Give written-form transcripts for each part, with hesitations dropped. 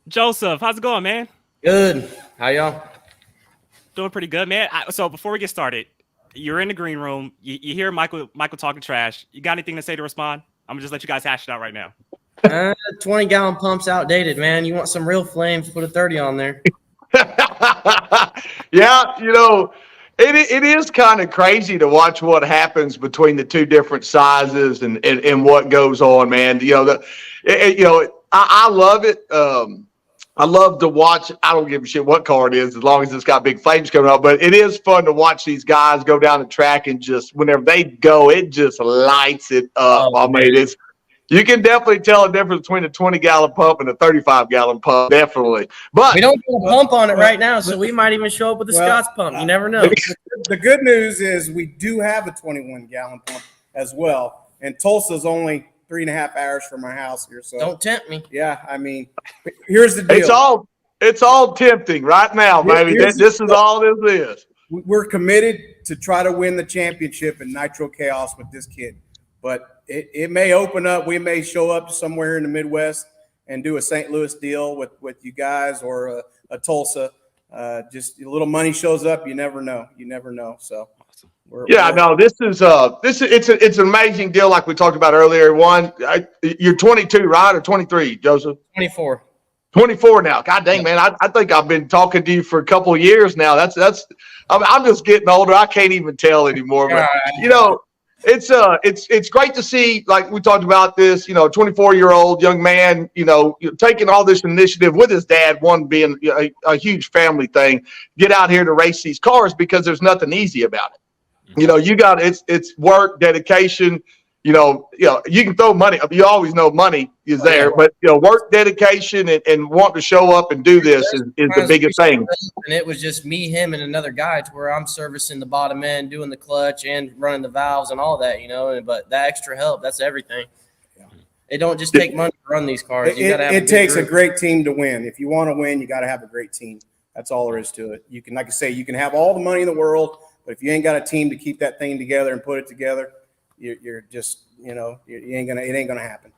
Joseph, how's it going, man? Good. How y'all? Doing pretty good, man. So before we get started, you're in the green room. You hear Michael talking trash. You got anything to say to respond? I'm gonna just let you guys hash it out right now. 20-gallon pump's outdated, man. You want some real flames? Put a 30 on there. Yeah, it is kind of crazy to watch what happens between the two different sizes and what goes on, man. I love it. I love to watch. I don't give a shit what car it is, as long as it's got big flames coming up. But it is fun to watch these guys go down the track and just whenever they go, it just lights it up. Oh, I man. mean, you can definitely tell a difference between a 20-gallon pump and a 35-gallon pump, definitely. We But don't get a pump on it right now, so we might even show up with a Scott's pump. You never know. The good news is we do have a 21-gallon pump as well, and Tulsa's only 3.5 hours from my house here. So Don't tempt me. yeah, I mean, here's the deal. it's all tempting right now, baby. This is all this is. We're committed to try to win the championship in Nitro Chaos with this kid, but it may open up. We may show up somewhere in the Midwest and do a St. Louis deal with you guys or a Tulsa. Just a little money shows up. You never know. So it's an amazing deal, like we talked about earlier. You're 22, right, or 23, Joseph? 24. 24 now. God dang, man. I think I've been talking to you for a couple of years now. I'm just getting older. I can't even tell anymore. But it's great to see, like we talked about this, 24-year-old young man, taking all this initiative with his dad, one being a huge family thing, get out here to race these cars because there's nothing easy about it. It's work, dedication. You can throw money. You always know money is there, but work, dedication, and wanting to show up and do this is the biggest thing. And it was just me, him, and another guy, to where I'm servicing the bottom end, doing the clutch, and running the valves and all that. But that extra help, that's everything. It don't just take money to run these cars. It takes a great team to win. If you want to win, you got to have a great team. That's all there is to it. You can, like I say, you can have all the money in the world, but if you ain't got a team to keep that thing together and put it together, you're just, it ain't gonna happen.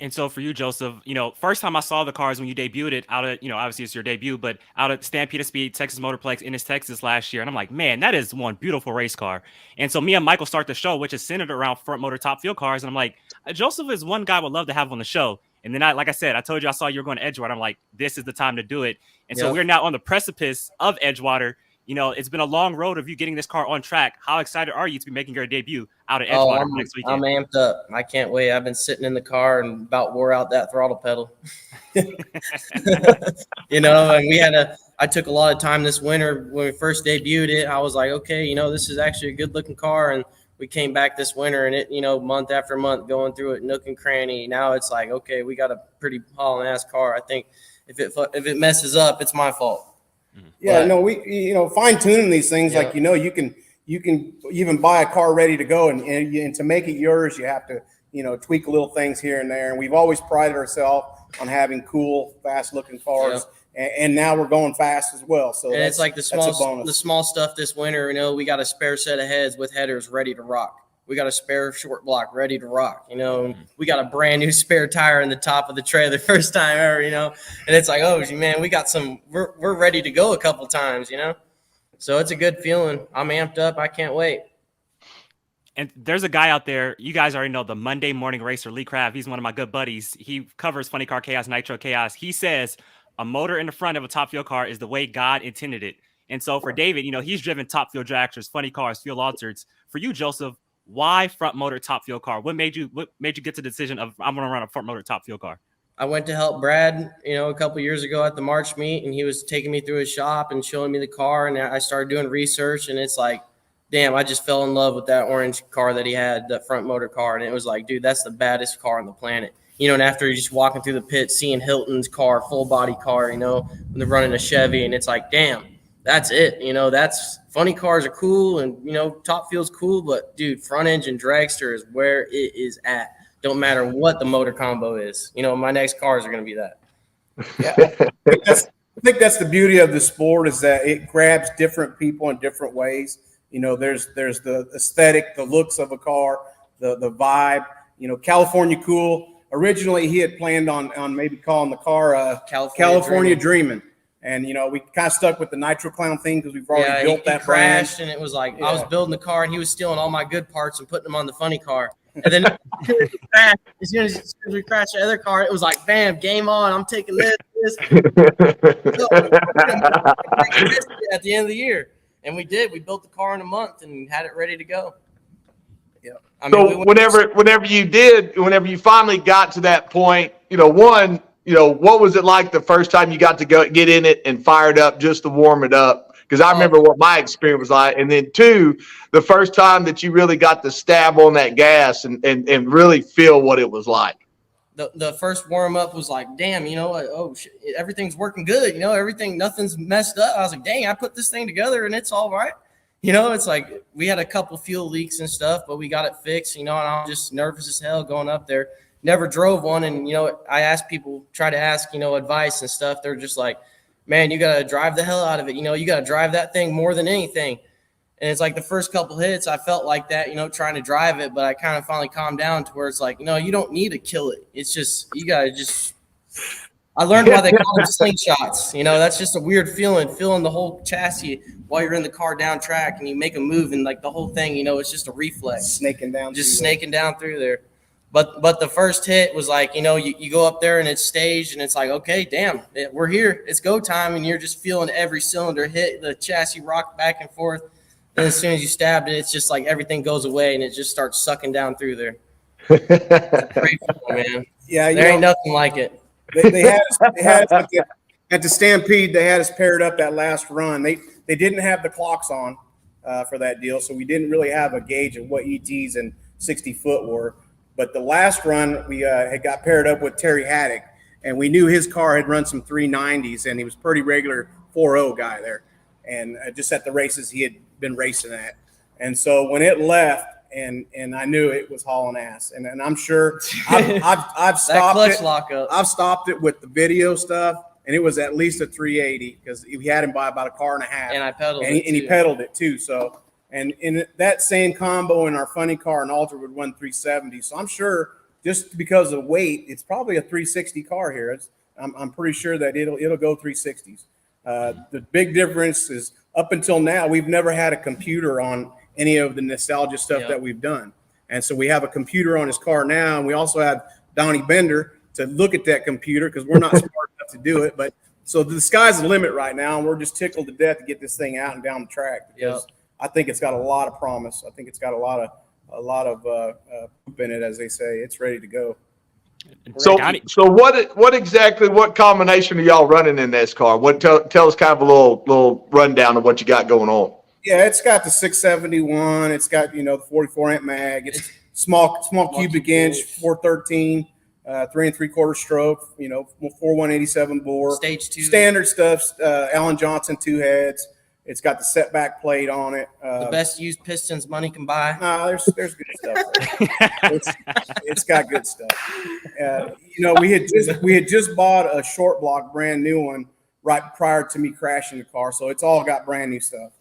And so for you, Joseph, first time I saw the cars when you debuted it out of, obviously it's your debut, but out of Stampede Speed, Texas Motorplex, Ennis, Texas last year. And I'm like, man, that is one beautiful race car. And so me and Michael start the show, which is centered around front motor top fuel cars. And I'm like, Joseph is one guy I would love to have on the show. And then like I said, I told you I saw you were going to Edgewater. I'm like, this is the time to do it. And so we're now on the precipice of Edgewater. It's been a long road of you getting this car on track. How excited are you to be making your debut out of Edgewater next weekend? I'm amped up. I can't wait. I've been sitting in the car and about wore out that throttle pedal. And I took a lot of time this winter when we first debuted it. I was like, okay, this is actually a good looking car. And we came back this winter and it, month after month going through it, nook and cranny. Now it's like, okay, we got a pretty hauling ass car. I think if it messes up, it's my fault. Yeah, we fine tuning these things. Like you can even buy a car ready to go, and to make it yours, you have to tweak little things here and there. And we've always prided ourselves on having cool, fast looking cars, and now we're going fast as well. So it's like the small stuff this winter. We got a spare set of heads with headers ready to rock. We got a spare short block ready to rock, We got a brand new spare tire in the top of the trailer first time ever, And it's like, oh, man, we're ready to go a couple times, So it's a good feeling. I'm amped up. I can't wait. And there's a guy out there, you guys already know, the Monday Morning Racer, Lee Craft. He's one of my good buddies. He covers Funny Car Chaos, Nitro Chaos. He says a motor in the front of a top fuel car is the way God intended it. And so for David, he's driven top fuel dragsters, funny cars, fuel altereds. For you, Joseph, why front motor top fuel car? What made you get to the decision of I'm going to run a front motor top fuel car? I went to help Brad, a couple years ago at the March meet, and he was taking me through his shop and showing me the car. And I started doing research, and it's like, damn, I just fell in love with that orange car that he had, that front motor car. And it was like, dude, that's the baddest car on the planet. And after you're just walking through the pit, seeing Hilton's car, full body car, when they're running a Chevy, and it's like, damn, that's it. That's funny cars are cool, and top fuel's cool, but dude, front engine dragster is where it is at. Don't matter what the motor combo is. My next cars are going to be that. Yeah, I think that's the beauty of the sport, is that it grabs different people in different ways. There's the aesthetic, the looks of a car, the vibe. California cool originally he had planned on maybe calling the car California Dreamin'. And, you know, we kind of stuck with the Nitro Clown thing because we've already built that crashed, brand. and it was like I was building the car, and he was stealing all my good parts and putting them on the funny car. And then as soon as we crashed the other car, it was like, bam, game on. I'm taking this. At the end of the year. And we did. We built the car in a month and had it ready to go. Yeah. I mean, So whenever you finally got to that point, you know, what was it like the first time you got to go get in it and fire it up just to warm it up? Because I remember what my experience was like. And then two, the first time that you really got to stab on that gas and really feel what it was like. The first warm up was like, damn, you know, oh shit, everything's working good. You know, nothing's messed up. I was like, dang, I put this thing together and it's all right. You know, it's like we had a couple fuel leaks and stuff, but we got it fixed, you know, and I'm just nervous as hell going up there. Never drove one. And, you know, I asked people, try to ask, you know, advice and stuff. They're just like, man, you got to drive the hell out of it. You know, you got to drive that thing more than anything. And it's like the first couple hits, I felt like that, you know, trying to drive it. But I kind of finally calmed down to where it's like, you know, you don't need to kill it. It's just, you got to just – I learned why they call them slingshots. You know, that's just a weird feeling the whole chassis while you're in the car down track and you make a move and, like, the whole thing, you know, it's just a reflex. Snaking down through there. But the first hit was like, you know, you go up there and it's staged and it's like, okay, damn, we're here. It's go time. And you're just feeling every cylinder hit, the chassis rock back and forth. And as soon as you stabbed it, it's just like everything goes away and it just starts sucking down through there. It's a great feeling, man. Yeah, there ain't nothing like it. They had us at the Stampede. They had us paired up that last run. They didn't have the clocks on for that deal, so we didn't really have a gauge of what ETs and 60 foot were. But the last run, we had got paired up with Terry Haddock, and we knew his car had run some 390s, and he was pretty regular 4.0 guy there. And just at the races he had been racing at. And so when it left, and I knew it was hauling ass. And I'm sure I've stopped it. Lockup. I've stopped it with the video stuff, and it was at least a 380 because we had him by about a car and a half. And I pedaled it. And he pedaled it too. So, and in that same combo in our funny car and Alter would run 370. So I'm sure just because of weight, it's probably a 360 car here. I'm pretty sure that it'll go 360s. The big difference is up until now, we've never had a computer on any of the nostalgia stuff that we've done. And so we have a computer on his car now. And we also have Donnie Bender to look at that computer because we're not smart enough to do it. But so the sky's the limit right now. And we're just tickled to death to get this thing out and down the track because I think it's got a lot of promise. I think it's got a lot of poop in it, as they say. It's ready to go. So what combination are y'all running in this car? Tell us kind of a little rundown of what you got going on. Yeah, it's got the 671. It's got, you know, the 44 amp mag. It's small cubic inch, 413, 3 3/4 stroke. You know, 4/187 bore. Stage 2. Standard stuff. Alan Johnson 2 heads. It's got the setback plate on it. The best used pistons money can buy. Nah, there's good stuff. It's got good stuff. You know, we had just bought a short block, brand new one, right prior to me crashing the car. So it's all got brand new stuff.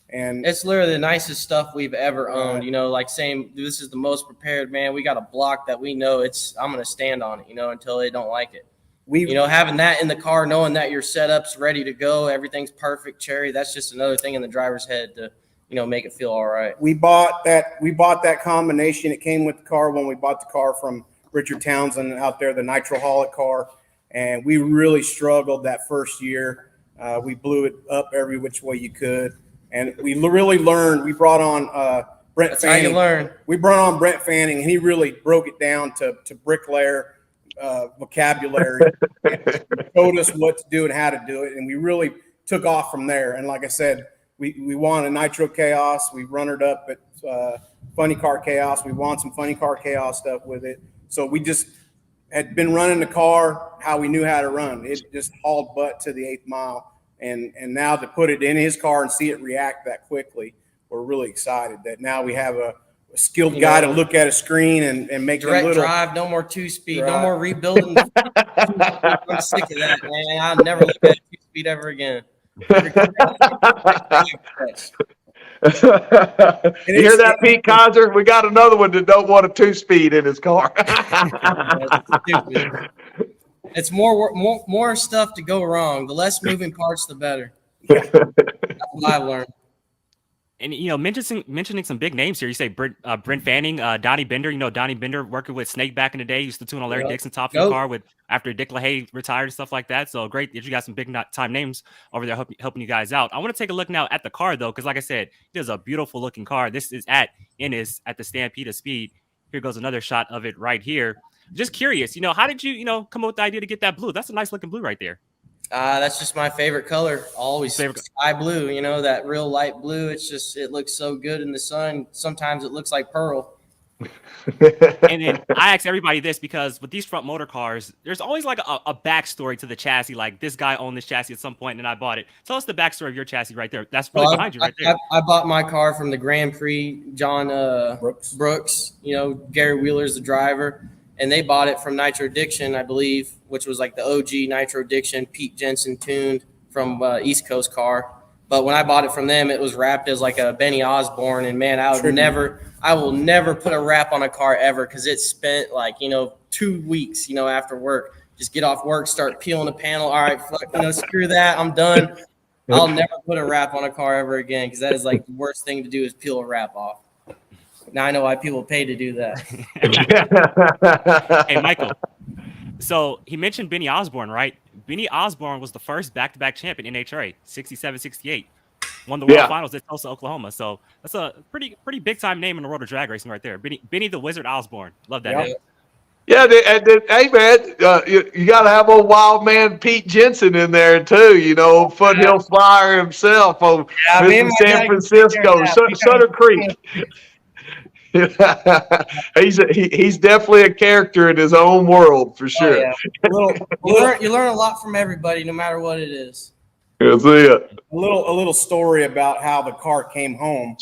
And it's literally the nicest stuff we've ever owned. You know, like saying this is the most prepared, man. We got a block that we know I'm going to stand on it, you know, until they don't like it. You know, having that in the car, knowing that your setup's ready to go, everything's perfect, Cherry, that's just another thing in the driver's head to, you know, make it feel all right. We bought that combination. It came with the car when we bought the car from Richard Townsend out there, the Nitroholic car. And we really struggled that first year. We blew it up every which way you could. And we really learned. We brought on Brent Fanning. How you learn. We brought on Brent Fanning, and he really broke it down to bricklayer vocabulary. Showed us what to do and how to do it, and we really took off from there. And like I said, we won a Nitro Chaos. We runnered up at Funny Car Chaos. We won some Funny Car Chaos stuff with it. So we just had been running the car how we knew how to run. It just hauled butt to the 8th mile. And now to put it in his car and see it react that quickly, we're really excited that now we have a skilled guy to look at a screen and make direct a little drive, no more 2-speed, no more rebuilding. I'm sick of that, man. I'll never look at 2-speed ever again. You hear that, Pete Kaiser? We got another one that don't want a 2-speed in his car. That's stupid. It's more stuff to go wrong. The less moving parts, the better. That's what I've learned. And mentioning some big names here. You say Brent Fanning, Donnie Bender. You know Donnie Bender working with Snake back in the day. Used to tune on Larry Dixon Top Fuel car with after Dick LaHaye retired and stuff like that. So great that you got some big time names over there helping you guys out. I want to take a look now at the car though, because like I said, it is a beautiful looking car. This is at Ennis at the Stampede of Speed. Here goes another shot of it right here. Just curious, how did you come up with the idea to get that blue? That's a nice looking blue right there. That's just my favorite color. Always sky blue, that real light blue. It looks so good in the sun. Sometimes it looks like pearl. And then I ask everybody this because with these front motor cars, there's always like a backstory to the chassis. Like this guy owned this chassis at some point and I bought it. Tell us the backstory of your chassis right there. That's really behind you right there. I bought my car from the Grand Prix, John Brooks, Gary Wheeler's the driver. And they bought it from Nitro Diction, I believe, which was like the OG Nitro Diction, Pete Jensen tuned from East Coast car. But when I bought it from them, it was wrapped as like a Benny Osborne. And man, I will never put a wrap on a car ever because it spent 2 weeks, after work. Just get off work, start peeling the panel. All right, screw that. I'm done. I'll never put a wrap on a car ever again because that is like the worst thing to do is peel a wrap off. Now I know why people pay to do that. Hey, Michael. So he mentioned Benny Osborne, right? Benny Osborne was the first back-to-back champ in NHRA, 67-68. Won the World Finals at Tulsa, Oklahoma. So that's a pretty big-time name in the world of drag racing right there. Benny the Wizard Osborne. Love that name. Yeah, hey, man, you got to have old wild man Pete Jensen in there, too, Foothill Flyer himself on San Francisco, Sutter Creek. He's definitely a character in his own world for sure. Oh, yeah. You learn a lot from everybody, no matter what it is. That's it. A little story about how the car came home.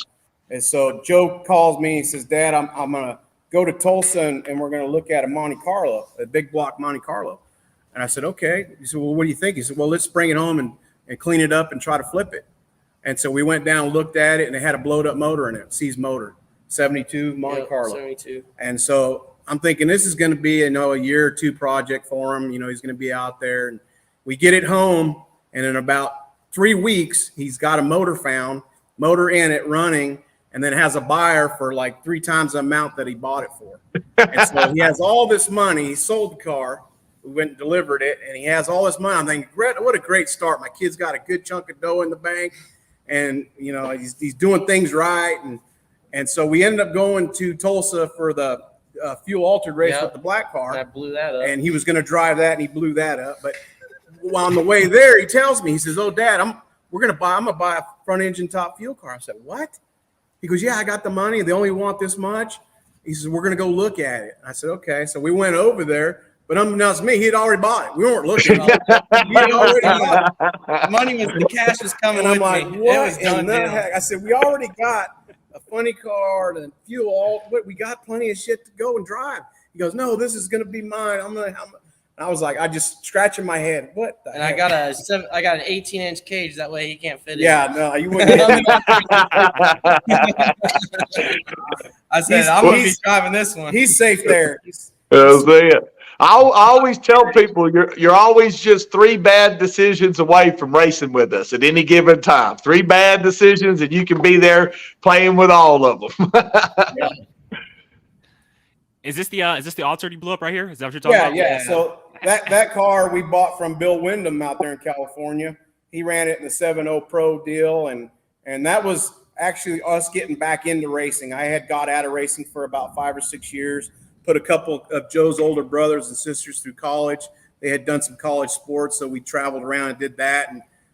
And so Joe calls me and says, "Dad, I'm gonna go to Tulsa and we're gonna look at a Monte Carlo, a big block Monte Carlo." And I said, "Okay." He said, "Well, what do you think?" He said, "Well, let's bring it home and clean it up and try to flip it." And so we went down and looked at it, and it had a blowed up motor in it, C's motor. 72 Monte Carlo. 72. And so I'm thinking this is going to be, a year or two project for him. He's going to be out there. And we get it home, and in about 3 weeks, he's got a motor in it running, and then has a buyer for like 3 times the amount that he bought it for. And so he has all this money. He sold the car. We went and delivered it, and he has all this money. I'm thinking, what a great start. My kid's got a good chunk of dough in the bank, and, he's doing things right. And so we ended up going to Tulsa for the fuel altered race with the black car. I blew that up. And he was going to drive that, and he blew that up. But on the way there, he tells me, he says, "Oh, Dad, I'm going to buy a front engine top fuel car." I said, "What?" He goes, "Yeah, I got the money. They only want this much." He says, "We're going to go look at it." I said, "Okay." So we went over there. But unbeknownst to me, he had already bought it. We weren't looking. He had already bought it. The cash was coming. And I'm like, me. "What in the heck?" I said, "We already got a funny car and fuel, but we got plenty of shit to go and drive." He goes, "No, this is going to be mine." I was like, I just scratching my head. What the heck? I got an 18-inch cage. That way he can't fit it. Yeah, no, you wouldn't. I said, I'm going to be driving this one. He's safe there. That's it. I always tell people you're always just 3 bad decisions away from racing with us at any given time. 3 bad decisions, and you can be there playing with all of them. Yeah. Is this the altered you blew up right here? Is that what you're talking about? Yeah. So that car we bought from Bill Wyndham out there in California. He ran it in the 7.0 Pro deal, and that was actually us getting back into racing. I had got out of racing for about 5 or 6 years. Put a couple of Joe's older brothers and sisters through college. They had done some college sports, so we traveled around and did that.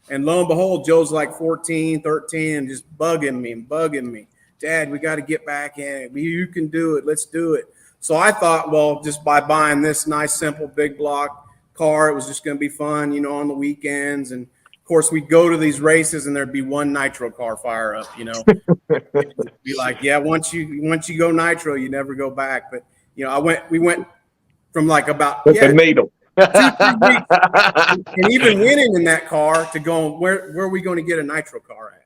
And lo and behold, Joe's like 14, 13, and just bugging me. "Dad, we got to get back in it. You can do it. Let's do it." So I thought, well, just by buying this nice, simple, big block car, it was just going to be fun, on the weekends. And of course, we'd go to these races, and there'd be one nitro car fire up. It'd be like, yeah, once you go nitro, you never go back. But we went from like about a needle. 2-3 weeks, and even winning in that car to go, where are we going to get a nitro car at?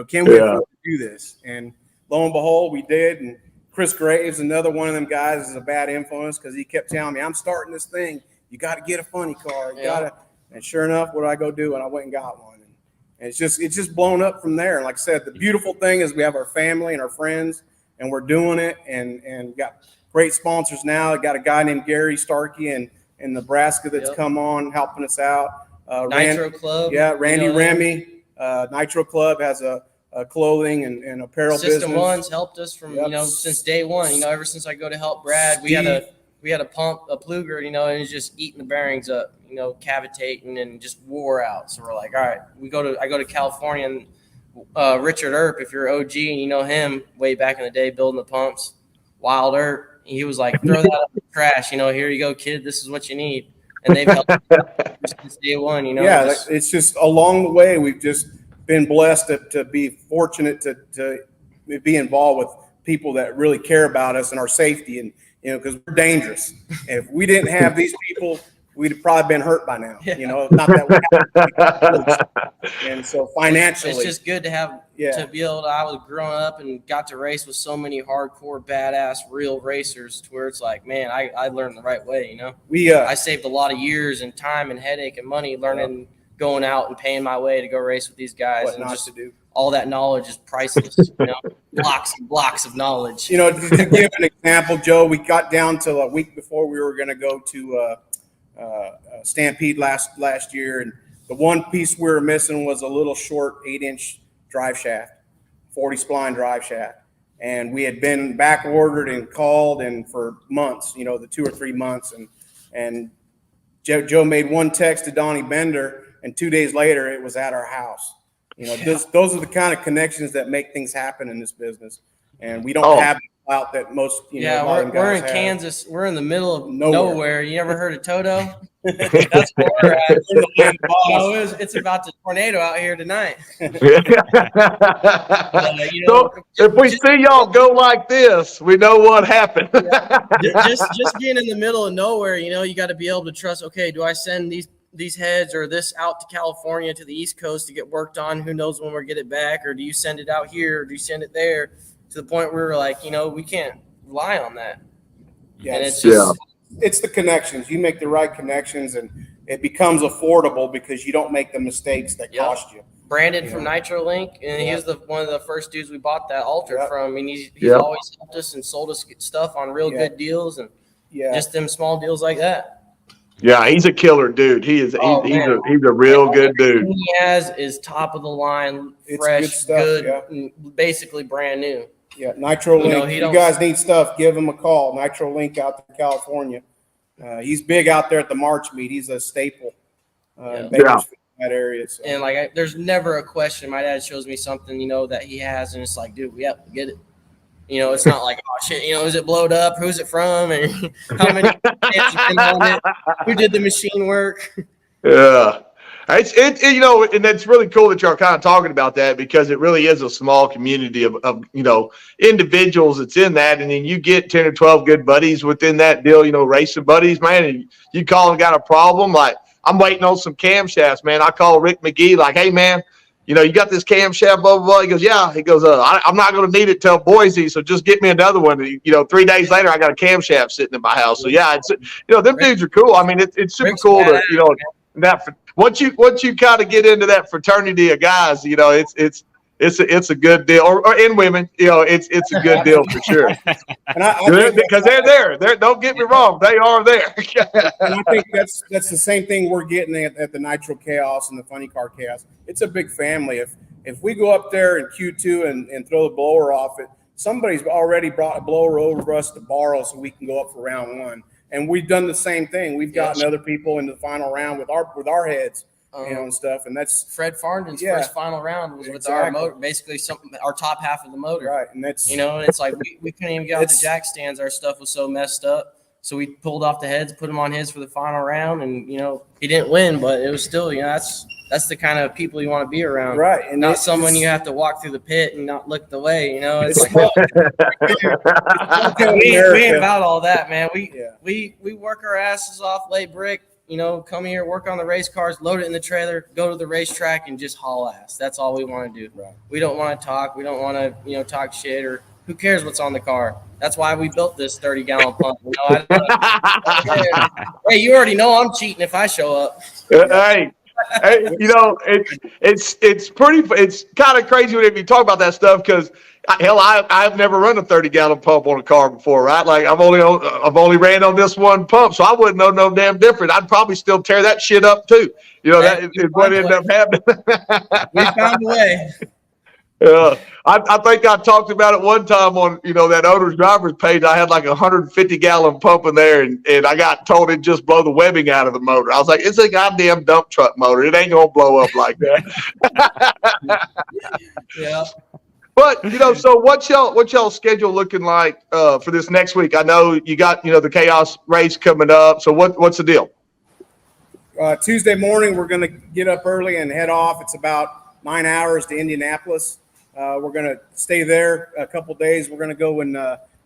Can we afford to do this? And lo and behold, we did. And Chris Graves, another one of them guys, is a bad influence because he kept telling me, I'm starting this thing. You got to get a funny car. You got to. And sure enough, what did I go do? And I went and got one. And it's just blown up from there. And like I said, the beautiful thing is we have our family and our friends, and we're doing it. And got great sponsors now. I got a guy named Gary Starkey in Nebraska that's come on helping us out. Nitro Club. Yeah, Randy Remy. Nitro Club has a clothing and apparel System business. One's helped us from since day one. Ever since I go to help Brad, we had a pump, a Pluger, and it's just eating the bearings up, cavitating and just wore out. So we're like, all right, I go to California, and Richard Earp, if you're OG and you know him, way back in the day building the pumps, Wild Earp, he was like, throw that up in the trash, here you go, kid, this is what you need. And they've helped since day one, Yeah, it's just along the way we've just been blessed to be fortunate to be involved with people that really care about us and our safety, and because we're dangerous. And if we didn't have these people, we'd have probably been hurt by now. Not that we and so financially, it's just good to have to be able to. I was growing up and got to race with so many hardcore, badass, real racers, to where it's like, man, I learned the right way. I saved a lot of years and time and headache and money learning, going out and paying my way to go race with these guys. What and not just to do. All that knowledge is priceless. Blocks and blocks of knowledge. To give an example, Joe, we got down to a week before we were going to go to Stampede last year, and the one piece we were missing was a little short 8-inch drive shaft, 40 spline drive shaft, and we had been back ordered and called and for months, the 2 or 3 months, and Joe made one text to Donnie Bender, and 2 days later it was at our house. Those are the kind of connections that make things happen in this business, and we don't have the out that most we're in Kansas. We're in the middle of nowhere. You ever heard of Toto? That's where we're at. It's about to tornado out here tonight. So if we see y'all go like this, we know what happened. just being in the middle of nowhere, you got to be able to trust. Okay, do I send these heads or this out to California to the East Coast to get worked on? Who knows when we'll get it back? Or do you send it out here? Or do you send it there? To the point where we're like, we can't rely on that. Yeah, and it's just it's the connections. You make the right connections, and it becomes affordable because you don't make the mistakes that cost you. Brandon from Nitro Link, and he was one of the first dudes we bought that Alter from. I mean, he's always helped us and sold us stuff on real good deals, and just them small deals like that. Yeah, he's a killer dude. He's a real good dude. He has is top of the line, fresh, good, basically brand new. Yeah, Nitro Link. If you guys need stuff, give him a call. Nitro Link out to California. He's big out there at the March meet. He's a staple in that area. So. And there's never a question. My dad shows me something, that he has, and it's like, dude, we get it. It's not like, oh shit, is it blowed up? Who's it from? And how many hands have been on it? Who did the machine work? Yeah. And it's really cool that y'all kind of talking about that, because it really is a small community of individuals that's in that. And then you get 10 or 12 good buddies within that deal, racing buddies, man. And you call and got a problem. Like, I'm waiting on some camshafts, man. I call Rick McGee, like, hey, man, you got this camshaft, blah, blah, blah. He goes, yeah. He goes, I'm not going to need it till Boise, so just get me another one. 3 days later, I got a camshaft sitting in my house. So, yeah, it's them dudes are cool. I mean, it's super cool to, that once you kind of get into that fraternity of guys, it's a good deal, or in women, it's a good deal for sure. And because they're there. Don't get me wrong, they are there. And I think that's the same thing we're getting at the Nitro Chaos and the Funny Car Chaos. It's a big family. If we go up there in Q2 and throw the blower off it, somebody's already brought a blower over for us to borrow so we can go up for round one. And we've done the same thing. We've gotten other people into the final round with our heads, and stuff. And that's Fred Farndon's first final round was with our motor, basically our top half of the motor. Right, and that's and it's like we couldn't even get out the jack stands. Our stuff was so messed up. So we pulled off the heads, put him on his for the final round, and he didn't win, but it was still that's the kind of people you want to be around, right? And not someone you have to walk through the pit and not look the way. It's like we ain't about all that, man. We work our asses off, lay brick, come here, work on the race cars, load it in the trailer, go to the racetrack, and just haul ass. That's all we want to do. Right. We don't want to talk. We don't want to, talk shit, or who cares what's on the car. That's why we built this 30-gallon pump. Hey, you already know I'm cheating if I show up. Hey, it's kind of crazy when you talk about that stuff because I've never run a 30-gallon pump on a car before, right? Like I've only ran on this one pump, so I wouldn't know no damn different. I'd probably still tear that shit up too. That is what ended up happening. We found a way. Yeah, I think I talked about it one time on that owner's driver's page. I had like a 150-gallon pump in there, and I got told it'd just blow the webbing out of the motor. I was like, it's a goddamn dump truck motor. It ain't gonna blow up like that. Yeah. But so what's y'all schedule looking like for this next week? I know you got the Chaos race coming up. So what's the deal? Tuesday morning, we're going to get up early and head off. It's about 9 hours to Indianapolis. We're going to stay there a couple days. We're going to go and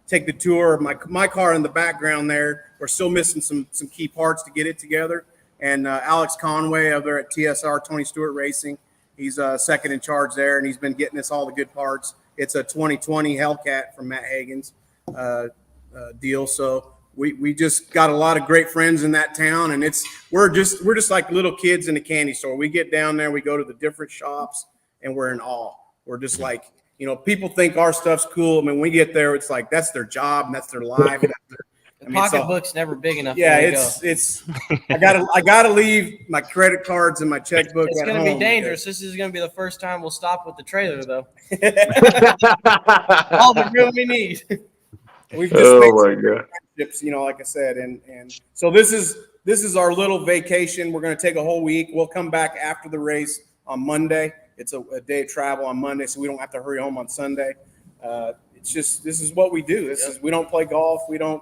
take the tour. My car in the background there. We're still missing some key parts to get it together. And Alex Conway over at TSR, Tony Stewart Racing, he's second in charge there, and he's been getting us all the good parts. It's a 2020 Hellcat from Matt Hagen's deal. So we just got a lot of great friends in that town, and we're just like little kids in a candy store. We get down there, we go to the different shops, and we're in awe. We're just like, people think our stuff's cool. I mean, when we get there, it's like that's their job and that's their life. The pocketbook's never big enough. Yeah, it's. I gotta leave my credit cards and my checkbook. It's gonna be dangerous. This is gonna be the first time we'll stop with the trailer, though. All the room we need. We've just made some friendships, like I said, and so this is our little vacation. We're gonna take a whole week. We'll come back after the race on Monday. It's a day of travel on Monday, so we don't have to hurry home on Sunday. It's just this is what we do. We don't play golf. We don't.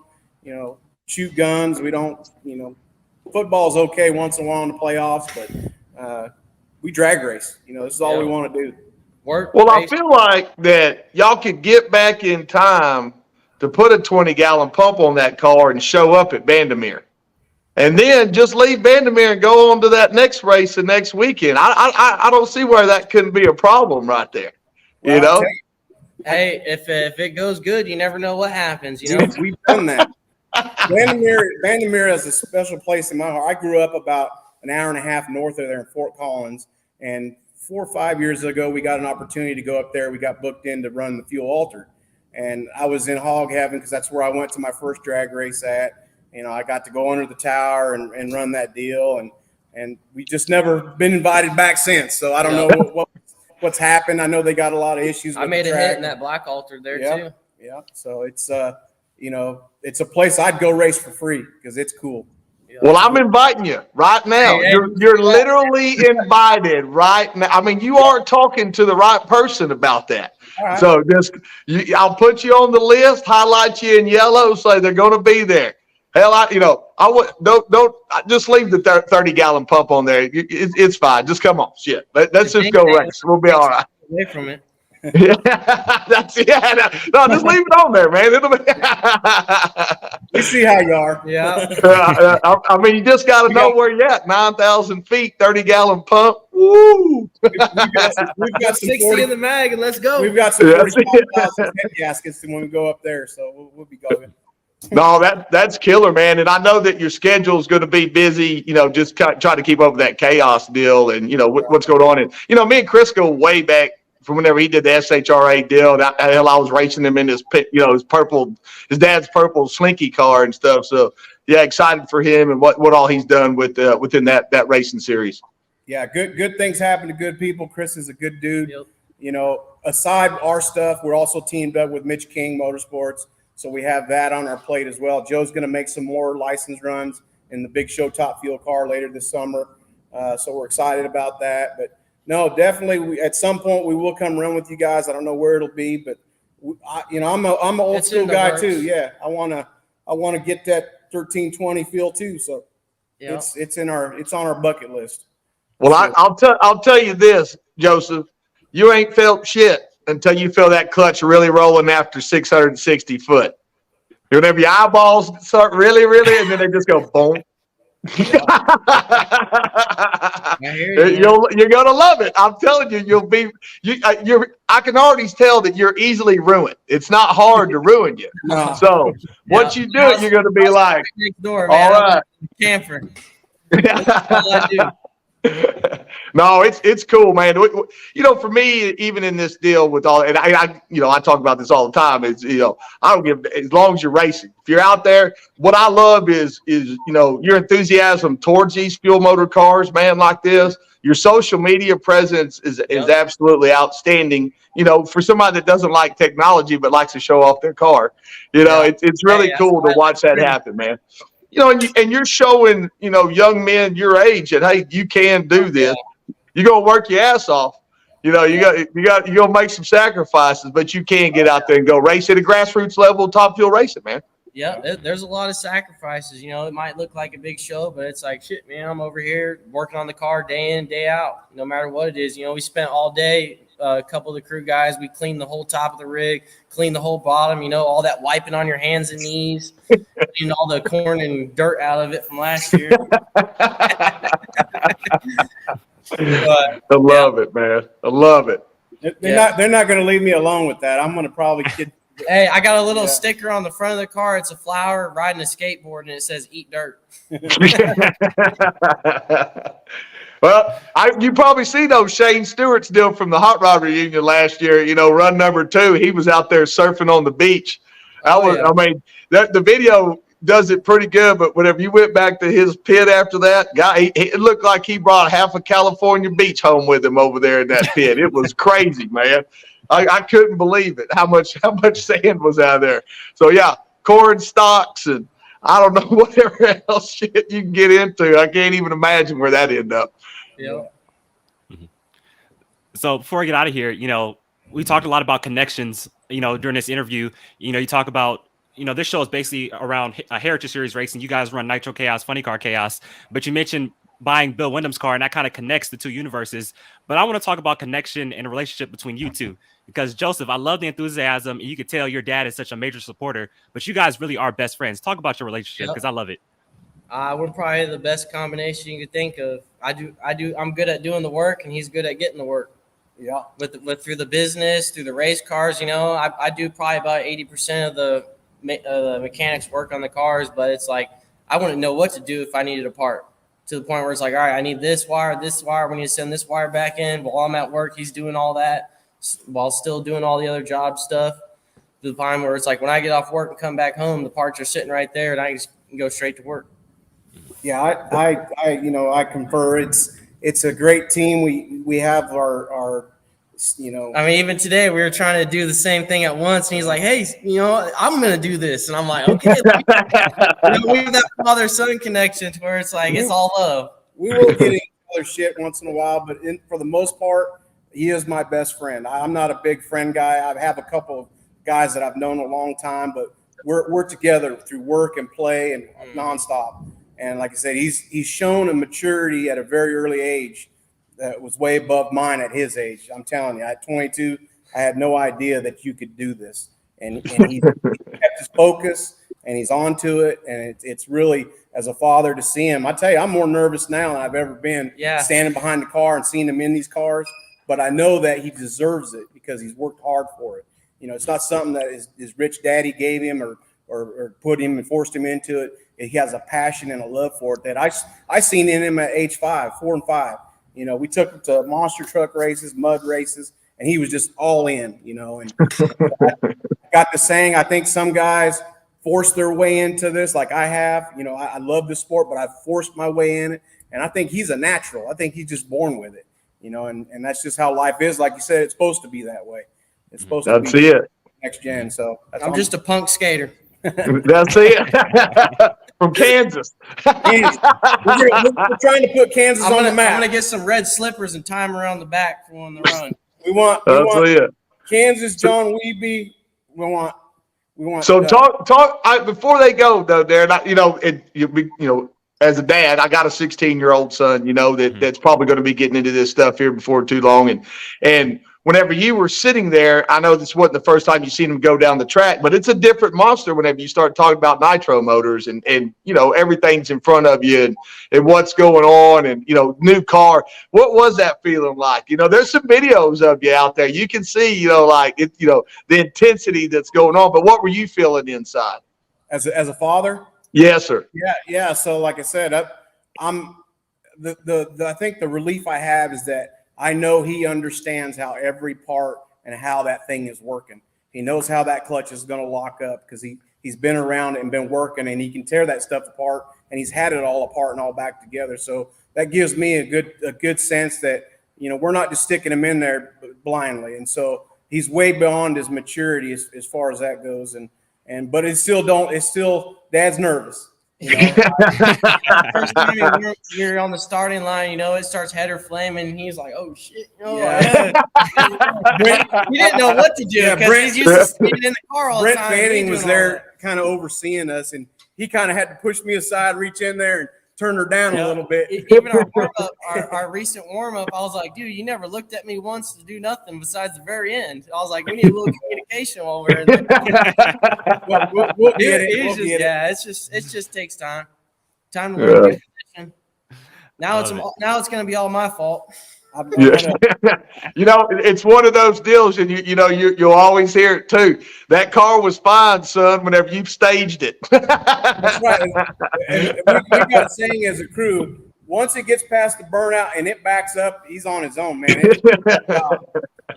Shoot guns. We don't, football's okay once in a while in the playoffs, but we drag race. This is all we want to do. Work. Well, race. I feel like that y'all could get back in time to put a 20-gallon pump on that car and show up at Bandimere. And then just leave Bandimere and go on to that next race the next weekend. I don't see where that couldn't be a problem right there. Well, Hey, if it goes good, you never know what happens. We've done that. Bandimere is a special place in my heart. I grew up about an hour and a half north of there in Fort Collins, and 4 or 5 years ago, we got an opportunity to go up there. We got booked in to run the Fuel Altered, and I was in hog heaven because that's where I went to my first drag race at. I got to go under the tower and run that deal, and we just never been invited back since. So I don't know what's happened. I know they got a lot of issues. I made a hit in that black altar there too. Yeah, so it's it's a place I'd go race for free because it's cool. Well, I'm inviting you right now. You're literally invited right now. I mean, you are talking to the right person about that. Right. So I'll put you on the list, highlight you in yellow, say they're going to be there. Hell, I would don't just leave the 30-gallon pump on there. It's fine. Just come on, shit. Let's just go race. We'll be all right. Away from it. No, just leave it on there, man. You see how you are. Yeah. I mean, you just got to know where you're at. 9,000 feet, 30-gallon pump. Woo! We've got some 60 in the mag, and let's go. We've got some 45,000 head gaskets when we go up there, so we'll be going. No, that's killer, man. And I know that your schedule is going to be busy, just try to keep up with that Chaos deal and, what's going on. And, me and Chris go way back from whenever he did the SHRA deal. Hell, I was racing him in his dad's purple Slinky car and stuff. So, yeah, excited for him and what all he's done within that racing series. Yeah, good things happen to good people. Chris is a good dude. Yep. Aside our stuff, we're also teamed up with Mitch King Motorsports. So we have that on our plate as well. Joe's going to make some more license runs in the Big Show Top Fuel car later this summer. So we're excited about that. But no, definitely at some point we will come run with you guys. I don't know where it'll be, but I'm an old school guy too. Yeah, I want to get that 1320 feel too. So it's on our bucket list. Well, I'll tell you this, Joseph, you ain't felt shit until you feel that clutch really rolling after 660 foot. Whenever your eyeballs start really, and then they just go boom, I hear you, man. You're gonna love it. I'm telling you, I can already tell that you're easily ruined. It's not hard to ruin you. No. So once you do it, you're gonna be like, Next door, all man. I'm right. a camper. That's all I do. No, it's cool, man. For me, even in this deal with all, and I talk about this all the time. Is I don't give as long as you're racing. If you're out there, what I love is your enthusiasm towards these fuel motor cars, man, like this. Your social media presence is absolutely outstanding. For somebody that doesn't like technology but likes to show off their car, it's really cool to watch that happen, man. And you're showing, young men your age that, hey, you can do this. You're gonna work your ass off. You're gonna make some sacrifices, but you can get out there and go race at a grassroots level, top fuel racing, man. Yeah, there's a lot of sacrifices. It might look like a big show, but it's like, shit, man, I'm over here working on the car day in, day out, no matter what it is. We spent all day, a couple of the crew guys, we cleaned the whole top of the rig, cleaned the whole bottom, all that wiping on your hands and knees, cleaned all the corn and dirt out of it from last year. I love it, man. I love it. They're not going to leave me alone with that. I'm going to probably get. Hey, I got a little sticker on the front of the car. It's a flower riding a skateboard, and it says "Eat dirt." Well, you probably see those Shane Stewart's deal from the Hot Rod reunion last year. Run number 2. He was out there surfing on the beach. The video does it pretty good, but whenever you went back to his pit after that, it looked like he brought half a California beach home with him over there in that pit. It was crazy, man. I couldn't believe it, how much sand was out there. So, yeah, corn stalks and I don't know, whatever else shit you can get into. I can't even imagine where that ended up. Yeah. So before I get out of here, we talked a lot about connections, during this interview. You talk about, this show is basically around a Heritage Series racing. You guys run Nitro Chaos, Funny Car Chaos, but you mentioned buying Bill Windham's car, and that kind of connects the two universes. But I want to talk about connection and a relationship between you two, because Joseph, I love the enthusiasm, and you can tell your dad is such a major supporter, but you guys really are best friends. Talk about your relationship, because I love it. We're probably the best combination you could think of. I'm good at doing the work, and he's good at getting the work. Yeah. Through the business, through the race cars, I do probably about 80% of the mechanics work on the cars, but it's like I wouldn't know what to do if I needed a part. To the point where it's like, all right, I need this wire, we need to send this wire back in. While I'm at work, he's doing all that while still doing all the other job stuff. To the point where it's like when I get off work and come back home, the parts are sitting right there, and I just can go straight to work. Yeah, I concur. It's a great team. We have our. Even today we were trying to do the same thing at once, and he's like, "Hey, I'm gonna do this," and I'm like, "Okay." We have that father-son connection to where it's like it's all love. We will get each other shit once in a while, but for the most part, he is my best friend. I'm not a big friend guy. I have a couple of guys that I've known a long time, but we're together through work and play and nonstop. And like I said, he's shown a maturity at a very early age that was way above mine at his age. I'm telling you, at 22, I had no idea that you could do this. And he kept his focus, and he's onto it. And it's really, as a father, to see him. I tell you, I'm more nervous now than I've ever been standing behind the car and seeing him in these cars. But I know that he deserves it because he's worked hard for it. It's not something that his rich daddy gave him or put him and forced him into it. He has a passion and a love for it that I seen in him at age 4 and 5. We took him to monster truck races, mud races, and he was just all in, and I got the saying, I think some guys force their way into this like I have. I love the sport, but I've forced my way in it, and I think he's a natural. I think he's just born with it, and that's just how life is. Like you said, it's supposed to be that way. It's supposed to be it. Next gen. So I'm just a punk skater. That's it. From Kansas. We're trying to put Kansas on the map. I'm gonna get some red slippers and tie them around the back for when they run. We want Kansas, John Weeby. We want. So talk. Before they go though, Darren. As a dad, I got a 16-year-old son. That's probably going to be getting into this stuff here before too long. And whenever you were sitting there, I know this wasn't the first time you've seen him go down the track, but it's a different monster whenever you start talking about nitro motors and everything's in front of you and what's going on and, new car. What was that feeling like? There's some videos of you out there. You can see, the intensity that's going on, but what were you feeling inside? As a father? Yes, sir. Yeah. So like I said, I think the relief I have is that I know he understands how every part and how that thing is working. He knows how that clutch is going to lock up because he's been around and been working, and he can tear that stuff apart, and he's had it all apart and all back together. So that gives me a good sense that, we're not just sticking him in there blindly. And so he's way beyond his maturity as far as that goes. But it's still Dad's nervous. First time you're on the starting line, it starts header flaming, and he's like, "Oh shit!" Yeah. He didn't know what to do because he's used to sitting in the car all the time. Brent Fanning was there, kind of overseeing us, and he kind of had to push me aside, reach in there, and turn her down a little bit. Even our warm-up, our recent warm-up, I was like, "Dude, you never looked at me once to do nothing besides the very end." I was like, "We need a little communication while we're in there." We'll get it. Yeah, it just takes time. Time to learn good position. Now it's going to be all my fault. It's one of those deals, and you'll always hear it too. That car was fine, son, whenever you've staged it. That's right. And we've got a saying as a crew: once it gets past the burnout and it backs up, he's on his own, man.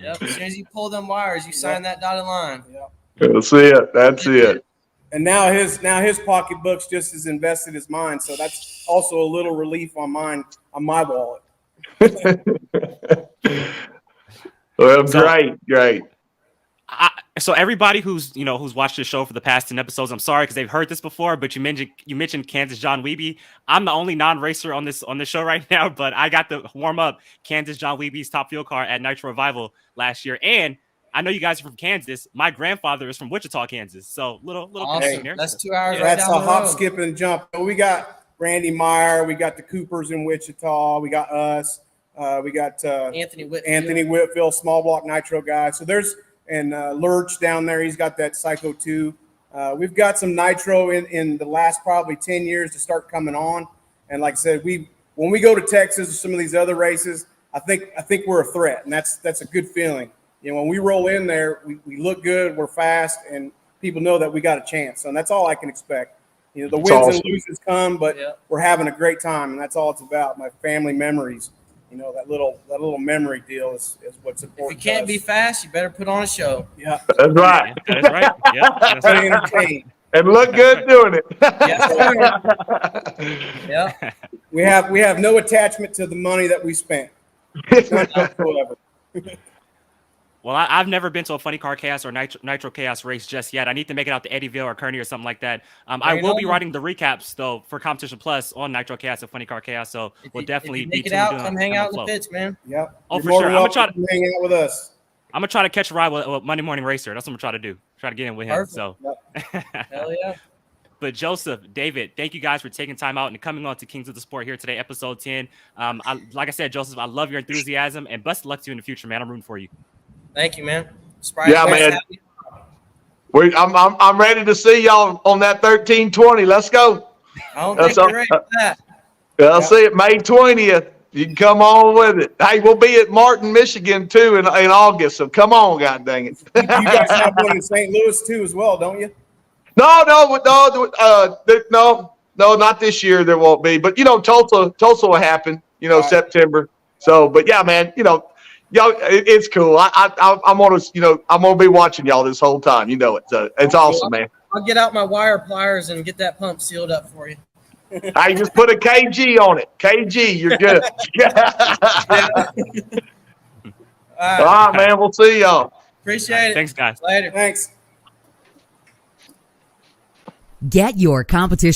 Yep. As soon as you pull them wires, you sign that dotted line. Yep. That's it. That's it. And now his pocketbook's just as invested as mine, so that's also a little relief on my wallet. Well, great. So everybody who's watched the show for the past 10 episodes, I'm sorry because they've heard this before, but you mentioned Kansas John Wiebe. I'm the only non-racer on this show right now, but I got to warm up Kansas John Wiebe's top fuel car at Nitro Revival last year, and I know you guys are from Kansas. My grandfather is from Wichita, Kansas. So little awesome. there. That's 2 hours. That's right down a the hop, road. skip, and jump. We got Randy Meyer. We got the Coopers in Wichita. We got us. We got Anthony Whitfield, small block nitro guy. So there's Lurch down there. He's got that Psycho 2. We've got some nitro in the last probably 10 years to start coming on. And like I said, when we go to Texas or some of these other races, I think we're a threat, and that's a good feeling. When we roll in there, we look good, we're fast, and people know that we got a chance. And that's all I can expect. The wins and losses come, but we're having a great time, and that's all it's about. My family memories. That little memory deal is what's important. If you can't be fast, you better put on a show. Yeah, that's right. That is right. Yeah, stay entertained and look good doing it. Yeah. We have no attachment to the money that we spent. None whatsoever. Well, I've never been to a Funny Car Chaos or Nitro Chaos race just yet. I need to make it out to Eddyville or Kearney or something like that. I will be writing the recaps though for Competition Plus on Nitro Chaos and Funny Car Chaos. So we'll definitely be tuned in. Come hang out in the pits, man. Yeah. Oh, for sure. I'm gonna try to hang out with us. I'm gonna try to catch a ride with Monday Morning Racer. That's what I'm gonna try to do. Try to get in with him. Perfect. So. Hell yeah. But Joseph, David, thank you guys for taking time out and coming on to Kings of the Sport here today, episode 10. Like I said, Joseph, I love your enthusiasm and best of luck to you in the future, man. I'm rooting for you. Thank you, man. Yeah, man. I'm ready to see y'all on that 1320. Let's go. I don't think you're ready for that. I'll see it May 20th. You can come on with it. Hey, we'll be at Martin, Michigan, too, in August. So come on, God dang it. You guys have one in St. Louis, too, as well, don't you? No, not this year. There won't be. But, Tulsa will happen, September. So, but, yeah, man, y'all, it's cool. I'm gonna be watching y'all this whole time. It's awesome, man. I'll get out my wire pliers and get that pump sealed up for you. I just put a KG on it. KG, you're good. All right, man. We'll see y'all. Appreciate it. Thanks, guys. Later. Thanks. Get your competition